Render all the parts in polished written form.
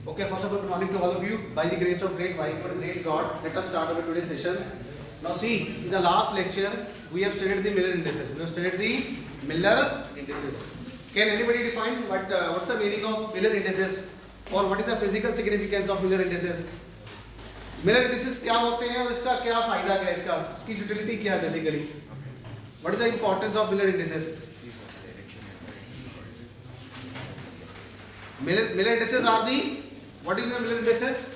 Okay, first of all, good morning to all of you. By the grace of great Viper, great God, let us start our today's session. Now see, in the last lecture, we have studied the Miller indices. We have studied the Miller indices. Can anybody define what's the meaning of Miller indices or what is the physical significance of Miller indices? Miller indices क्या होते हैं और इसका क्या फायदा क्या है, इसकी यूटिलिटी क्या है basically? What is the importance of Miller indices? Miller indices are the, what do you know Miller indices?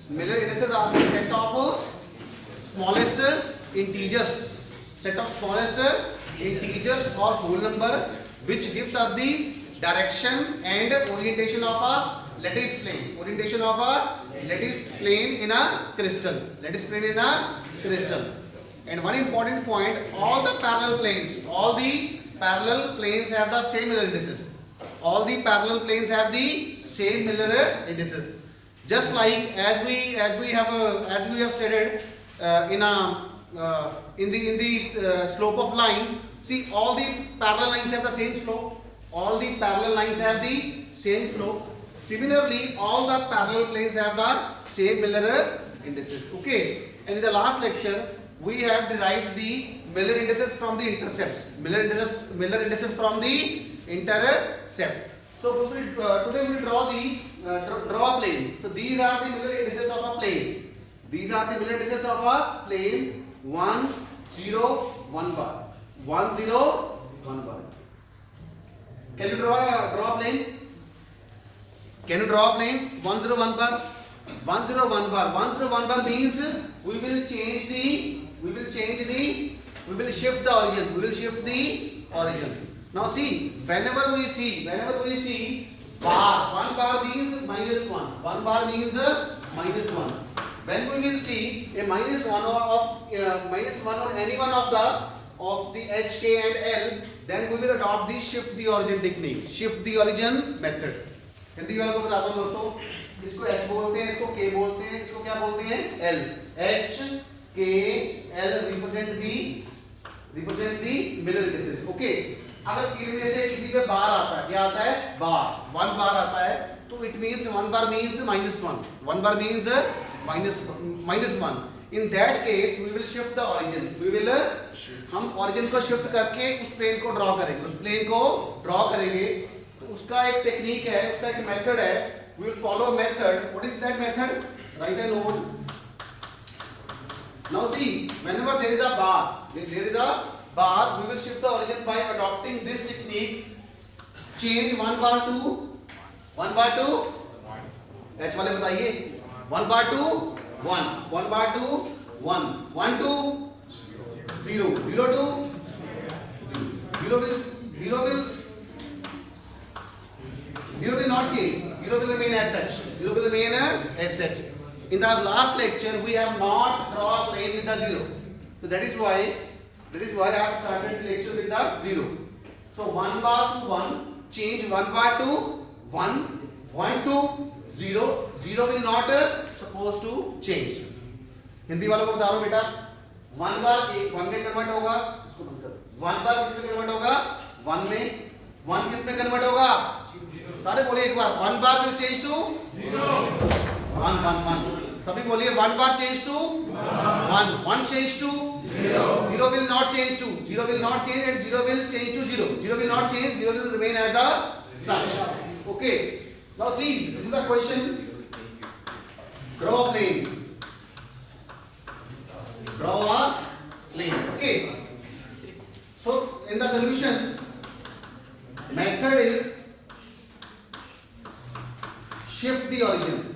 Miller indices are the set of smallest integers or whole number which gives us the direction and orientation of a lattice plane. Orientation of a lattice plane in a crystal. And one important point, all the parallel planes have the same Miller indices. All the parallel planes have the same Miller indices. Just like as we have stated in the slope of line. See, all the parallel lines have the same slope. All the parallel lines have the same slope. Similarly, all the parallel planes have the same Miller indices. Okay. And in the last lecture, we have derived the Miller indices from the intercepts. Miller indices from the intercept. So today we will draw a plane. So these are the Miller indices of a plane. 1, 0, 1 bar. 1, 0, 1 bar. Can you draw a plane? 1, 0, 1 bar. 1, 0, 1 bar. 1, 0, 1 bar means we will shift the origin. Now see, whenever we see bar, 1 bar means -1. 1 bar means -1. When we will see a -1 or any one of the H, K and L, then we will adopt the shift the origin technique, shift the origin method. Hindi वालों को बताता हूँ दोस्तों, इसको H बोलते हैं, इसको K बोलते हैं, इसको क्या बोलते हैं? L. H, K, L represent the Miller indices. Okay. अगर इनमें से किसी पे बार आता है, क्या आता है? बार. 1 बार आता है, तो it means 1 bar means -1. 1 bar means -1. In that case, we will shift the origin. हम origin को shift करके उस plane को draw करेंगे. तो उसका एक टेक्निक है, उसका एक मेथड है. We will follow a method. What is that method? Write a note. Now see, whenever there is a bar, we will shift the origin by adopting this technique. Change 1 bar to H वाले बताइए. 1 bar to 1, 1 bar to 1, 1 to 0, 0 to 0 will not change. 0 will remain as such. In the last lecture, we have not drawn a plane with the 0. So that is why I have started the lecture with the 0. So 1 bar to 1, change 1 bar to 1, 1 to 0, 0 will not supposed to change. Hindi वालों को बता रहा हूँ बेटा, 1 बार 1 में convert होगा, 1 बार किस में कन्वर्ट होगा? 1 में. 1 किस में कन्वर्ट होगा? सारे बोलिए एक बार. 1 बार will change to 1. सभी बोलिए 1 बार change to 1. 1 change to 0 will not change to 0 will not change and 0 will change to 0. 0 will not change, 0 will remain as a such. Okay. Now see, this is a question. Draw a plane. Okay. So in the solution, method is shift the origin.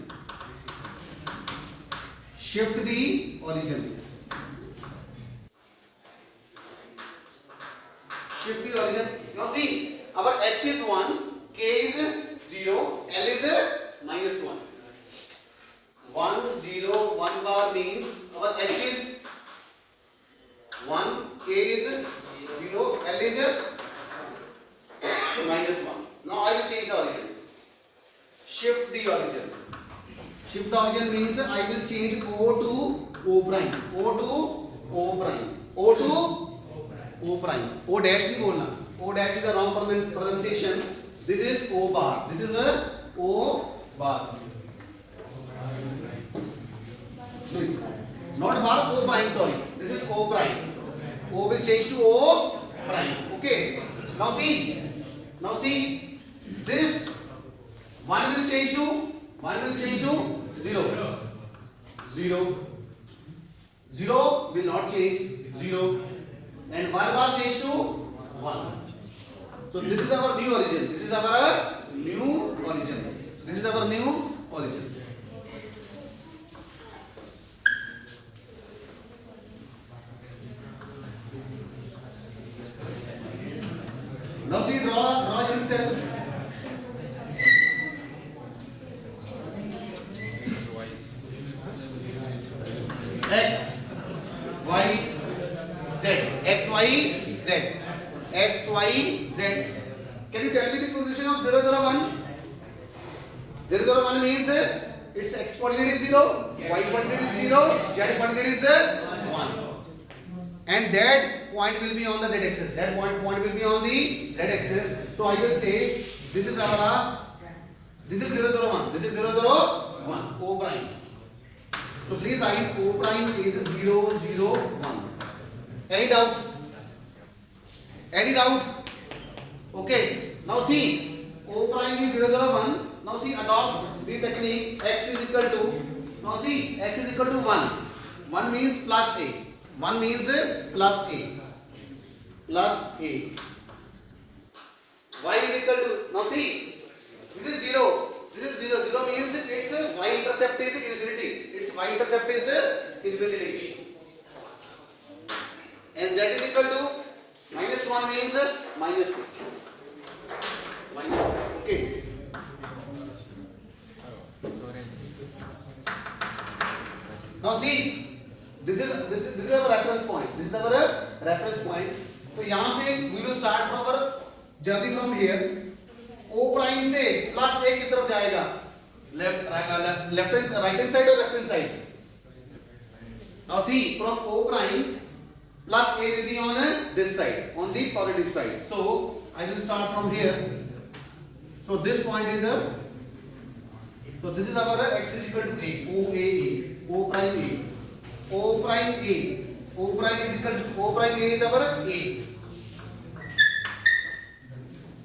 Now see, our H is 1, K is 0, L is -1. 1, 0, 1 bar means our H is 1, K is 0, L is -1. Now I will change the origin. Shift the origin means I will change O to O prime. O dash नहीं बोलना. O dash is a wrong pronunciation. This is O bar. O prime. O will change to O prime. Okay. Now see. This 1 will change to 0. 0 will not change. 0. And 1 will change to 1. So this is our new origin. Now see, draw himself. X, Y, Z. Can you tell me the position of 0, 0, 1? 0, 0, 1 means its x coordinate is 0, y coordinate is 0, z coordinate is 1. And that point will be on the z axis. So I will say this is 0, 0, 1. This is 0, 0, 1. O prime. So please write O prime is 0, 0, 1. Any doubt? Okay. Now see, O prime is 0, 0, 1. Now see, adopt the technique x is equal to. Now see, x is equal to 1. 1 means plus a. Y is equal to. Now see, this is 0. 0 means its y intercept is infinity. And z is equal to minus 1 means minus. Okay. Now see, this is our reference point. So यहाँ से we will start from our journey from here. O prime से plus a किस तरफ जाएगा? right hand side or left hand side? Now see, from O prime plus a will be on this side, on the positive side. So I will start from here. So this point is so this is our x is equal to a. O prime a. O prime is equal to O prime a is our a.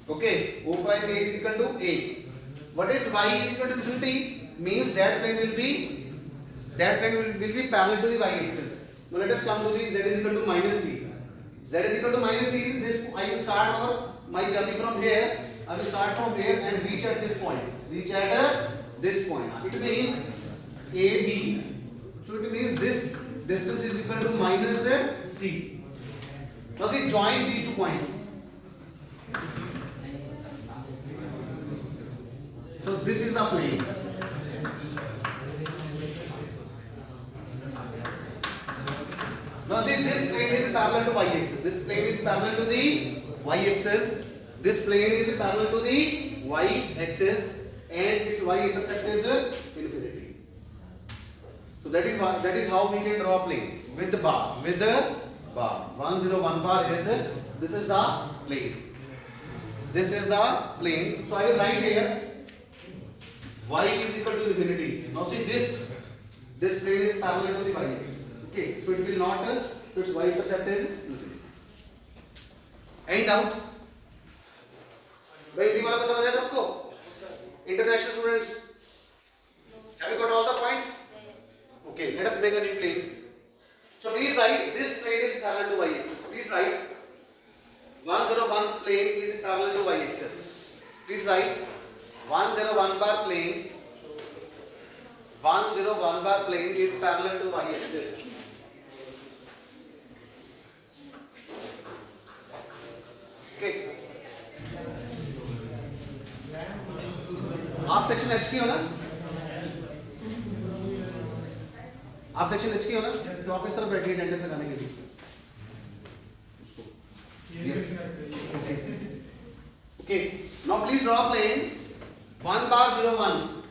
Okay, O prime a is equal to a. What is y is equal to infinity? Means that plane will be parallel to the y axis. Now let us come to the z is equal to minus c. Z is equal to minus c is this. I will start my journey from here. I will start from here and reach at this point. It means AB. So it means this distance is equal to minus c. Now see, join these 2 points. So this is the plane. Now see, this plane is parallel to y-axis. This plane is parallel to the y-axis. And its y-intercept is infinity. So that is how we can draw a plane with the bar. 1, 0, 1 bar is this is the plane. So I will write here y is equal to infinity. Now see, this plane is parallel to the y-axis. Okay, so it will not. So its y-intercept is infinity. Any doubt? भाई हिंदी वाला को समझ आया सबको? International students, have you got all the points? Okay, let us make a new plane. So please write, this plane is parallel to y-axis. Please write 101 plane is parallel to y-axis. Please write 101 bar plane. 101 bar plane is parallel to y-axis. Okay. आप section H की हो ना? आप section H की हो ना? तो आप इस तरफ बैठिए अटेंडेंस लगाने के लिए. Yes. Okay. Now please draw plane 1 bar 0 1.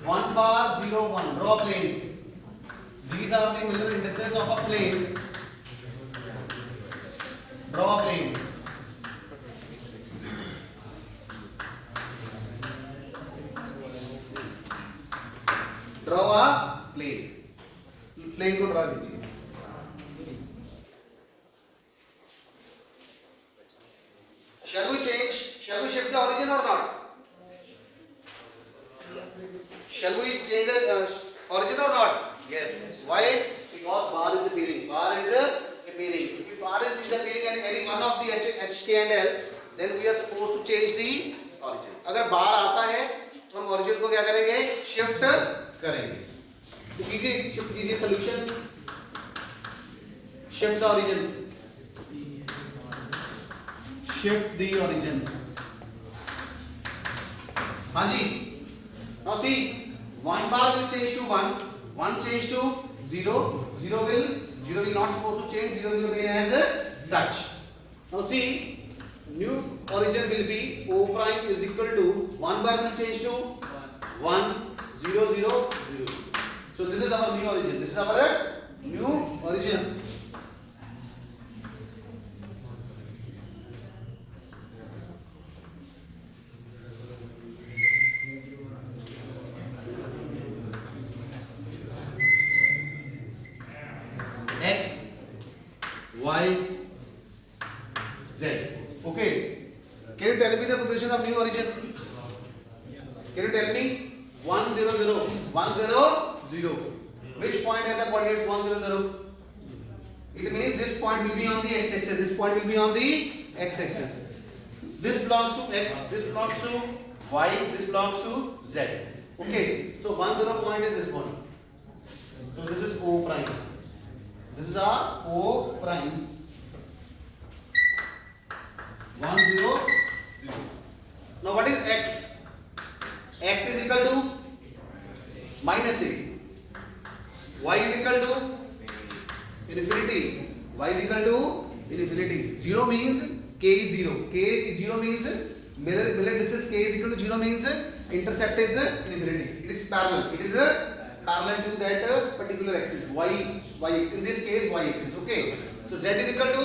1 bar 0 1. Draw plane. These are the Miller indices of a plane. Draw a plane. Draw a plane. Plane को draw कीजिए. not? Shall we change the origin or not? Yes. Why? Because bar is appearing. Bar is appearing. If bar is appearing in any one of the H, K and L, then we are supposed to change the origin. अगर bar आता है तो हम origin को क्या करेंगे? Shift करेंगे. तो कीजिए, shift कीजिए solution. Shift the origin. Shift the origin. हाँ जी. Now see, one bar will change to 1, 1 change to 0, 0 will not supposed to change, 0 will remain as such. Now see, new origin will be O prime is equal to 1 bar will change to 1, 0, 0, 0. So this is our new origin. This is our new origin. X, Y, Z. Okay. Can you tell me the position of new origin? Can you tell me? 1, 0, 0. 1, 0, 0. Which point has the coordinates 1, 0, 0? It means this point will be on the x-axis. This point will be on the x-axis. This belongs to x. This belongs to y. This belongs to z. Okay. So 1, 0 point is this one. So this is O prime. This is our O prime. 1, 0, 0. Now what is x? X is equal to minus a. Y is equal to infinity. Y is equal to infinity. 0 means k is 0. K is 0 means Miller distance k is equal to 0 means intercept is infinity. It is parallel. It is parallel to that particular axis. Y axis. In this case, y axis. Okay. So z is equal to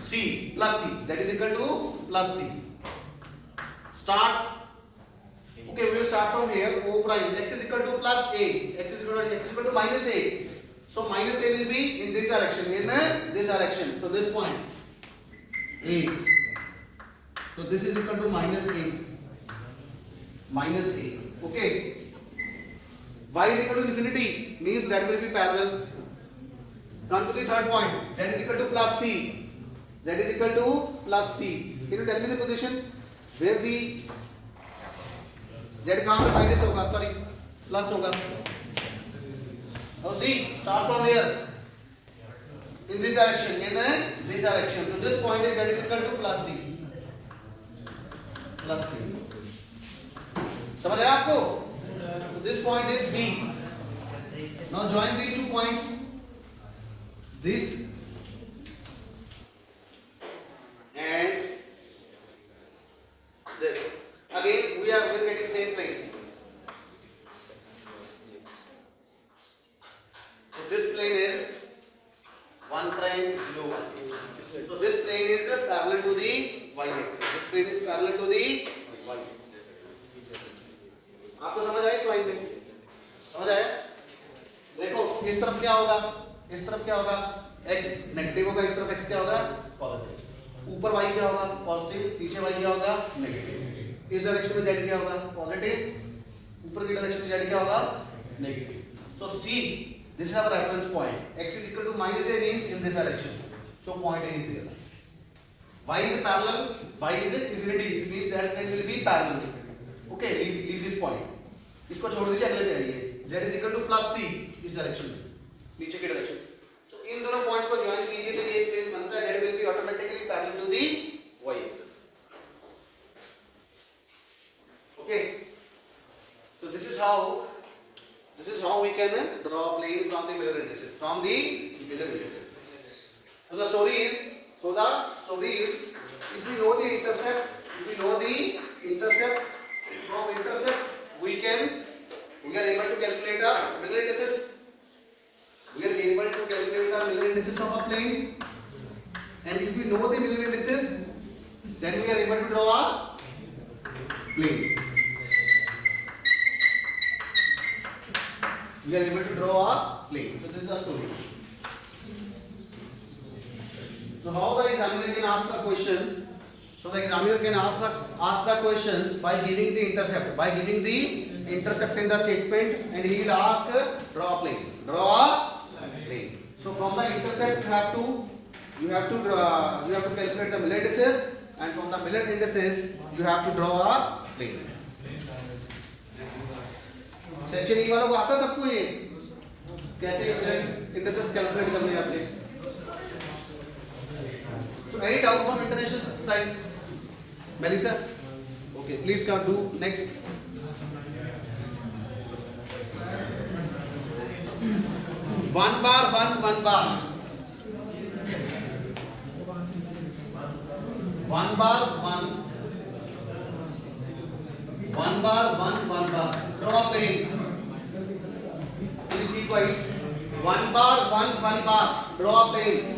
c plus c. Z is equal to plus c. Start. Okay, we will start from here. O prime. X is equal to plus a. X is equal to minus a. So minus a will be in this direction. In this direction. So this point a. So this is equal to minus a. Minus a. Okay. Y is equal to infinity means that will be parallel. Come to the third point. Z is equal to plus c. Z is equal to plus c. Can you tell me the position where the Z कहाँ पे minus होगा? Sorry plus होगा. Now see, start from here. In this direction, in this direction. So this point is Z is equal to plus c. Plus c. समझ आया आपको? So this point is B. Now join these two points. This and this. Again, we are getting same plane. So this plane is 1 prime 0 1. So this plane is parallel to the y-axis. This plane is parallel to the y-axis. आपको समझ आया इस line में? समझ आया? देखो इस तरफ क्या होगा? इस तरफ क्या होगा? x नेगेटिव होगा. इस तरफ x क्या होगा? पॉजिटिव. ऊपर y क्या होगा? पॉजिटिव. नीचे y क्या होगा? नेगेटिव. इस डायरेक्शन में z क्या होगा? पॉजिटिव. ऊपर की डायरेक्शन में z क्या होगा? Negative. So see, this is our reference point. X is equal to minus a means in this direction. So point A is there. Y is parallel. Y is infinity. It means that it will be parallel. Okay, leave this point. इसको छोड़ दीजिए, अगले पे आइए. Z is equal to plus c इस direction में, नीचे की डायरेक्शन. तो इन दोनों पॉइंट्स को ज्वाइन कीजिए तो ये प्लेन बनता है. Z will be automatically parallel to the y axis. Okay. So this is how we can draw plane from the mirror indices. From the mirror indices. So the story is if we know the intercept, from intercept we are able to calculate the mirror indices. We are able to calculate the mirror indices of a plane. And if we know the mirror indices, then we are able to draw a plane. We are able to draw a plane. So this is the story. So how the examiner can ask a question? So So the examiner can ask the questions by giving the intercept, in the statement, and he will ask draw a plane. So from the intercept you have to calculate the Miller indices, and from the Miller indices you have to draw a plane. Section E वालों को आता सबको ये कैसे indices calculate करने जाते हैं. So any doubt from international side? Melissa? Okay, please come do next. One bar. One bar, one bar. Draw a plane. Please be quiet. One bar. Draw a plane.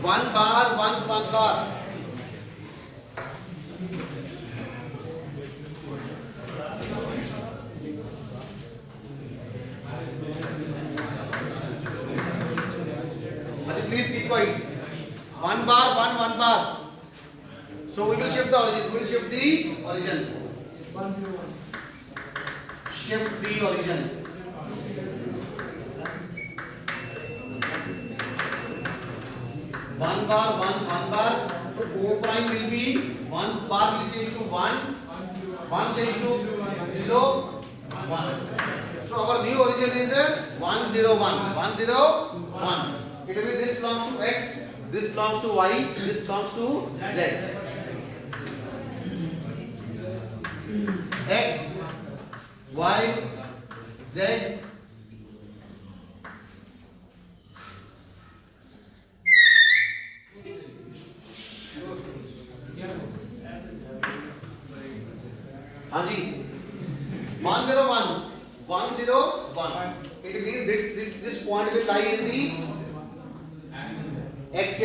One bar. Please keep quiet. One bar. So we will shift the origin. Shift the origin. One bar. So O prime will be 1 bar will change to 1 change to 0, 1. So our new origin is 1 0 1. It will be this belongs to X, this belongs to Y, this belongs to Z. X, Y, Z. हाँ जी 1 0 1. It means this point will lie in the XZ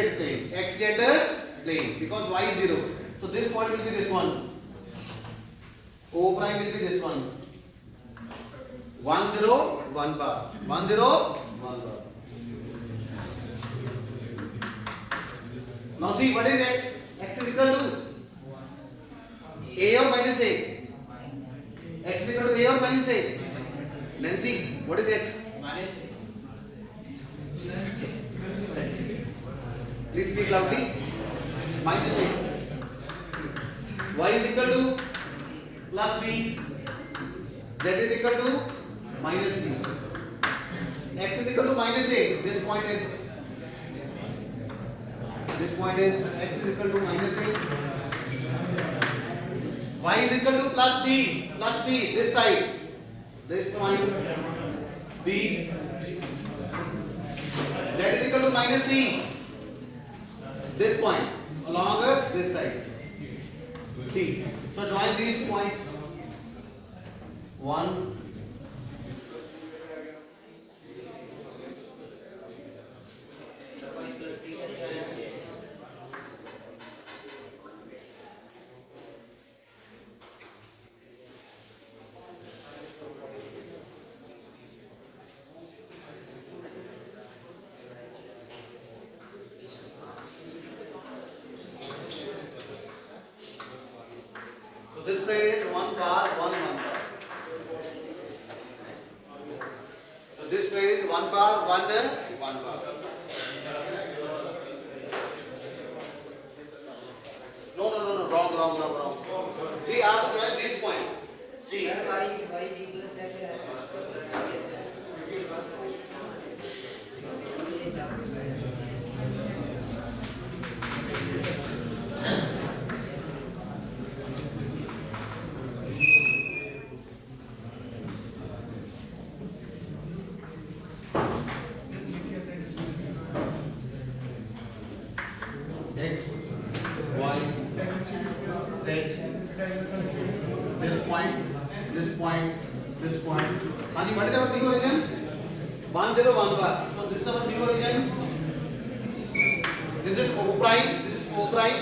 plane because Y is 0. So this point will be this one. O prime will be this one. 1 0 1 bar. Now see what is X? X is equal to A or minus A? X is equal to A or minus A? Nancy, what is X? Please speak loudly. Minus A. Y is equal to plus B. Z is equal to minus C. X is equal to minus A. This point is X is equal to minus A. Y is equal to plus B. This side. This point B. Z is equal to minus C. This point along this side C. So join these points. 1 this plane is 1 bar. So this plane is 1 bar, 1 bar. No, wrong. See, I have to join this point. See. X, Y, Z, this point. Haan ji, what is our new origin? 1 0 1 bar. So this is our new origin. This is O prime.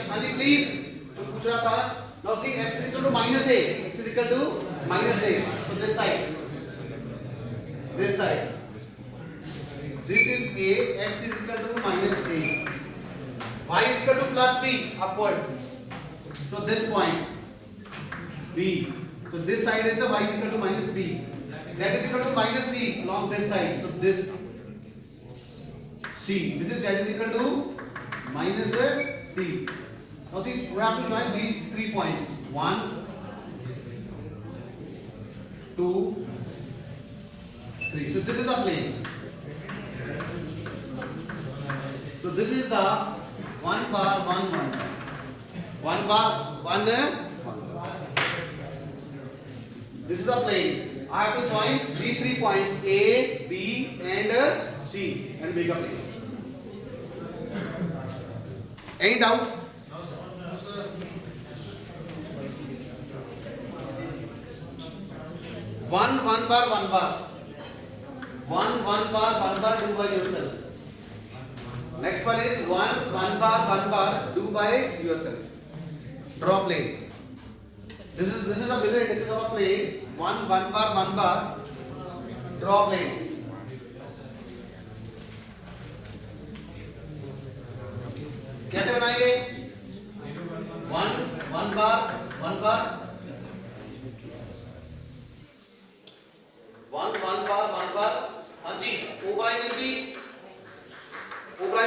Haan ji, please. जो पूछ रहा था. Now see, X is equal to minus A. So this side. this side. This is A, x is equal to minus A. Y is equal to plus B, upward. So this point, B. So this side is a y is equal to minus B. Z is equal to minus C along this side. So this C. This is Z is equal to minus C. Now see, we have to join these 3 points. 1, 2, 3. So this is the plane. So this is the 1 bar 1 1. 1 bar 1 1. This is the plane. I have to join these 3 points A, B and C and make a plane. Any doubt? One bar, one bar. One bar, do by yourself. Next one is one bar, do by yourself. Draw plane. This is a billiard. This is our plane. One bar, draw plane. कैसे बनाएंगे? one bar. One bar, हाँ जी, O prime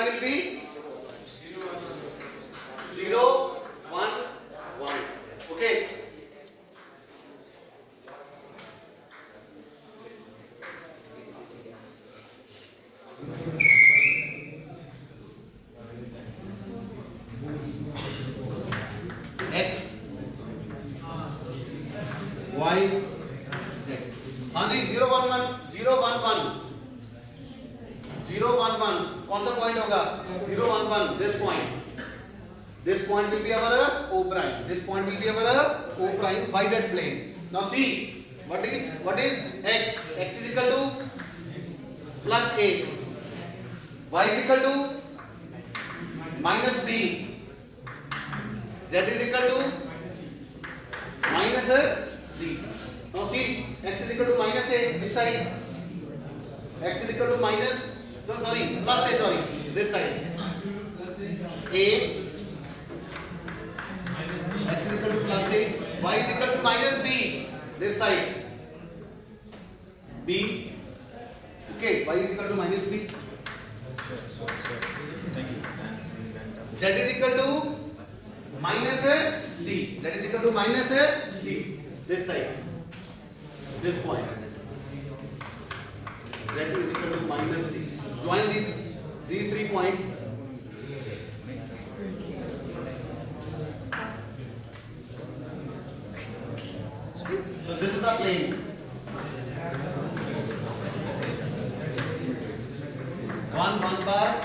will be 0, 1, 1. Okay. X, Y, Z. हाँ जी, 0, 1, 1. 0, 1, 1. 0, 1, 1. कौन सा point होगा? 0, 1, 1. This point. This point will be our O prime. This point will be our O prime YZ plane. Now see, what is X? X is equal to plus A. Y is equal to minus B. Z is equal to minus C. Now see, X is equal to minus A. Which side? X is equal to minus. No, sorry, plus A. Sorry, this side. A. X is equal to plus A. Y is equal to minus B. This side. B. Okay, Y is equal to minus B. Thank you. Z is equal to minus C. Z is equal to minus C. This side. This point. Z is equal to minus C. Join these 3 points. So this is the plane. One bar.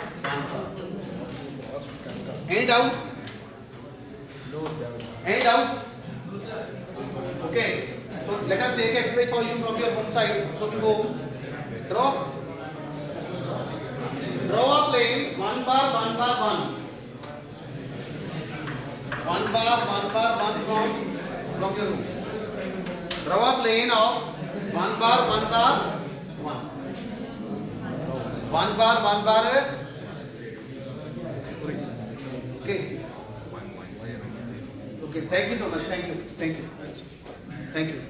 Any doubt? Any doubt? Okay. So let us take X-ray for you from your home side. So you go. Draw a plane. 1 bar 1. 1 bar 1 from your home. Draw a plane of 1 bar 1. 1 bar. Okay. Okay. Thank you so much. Thank you.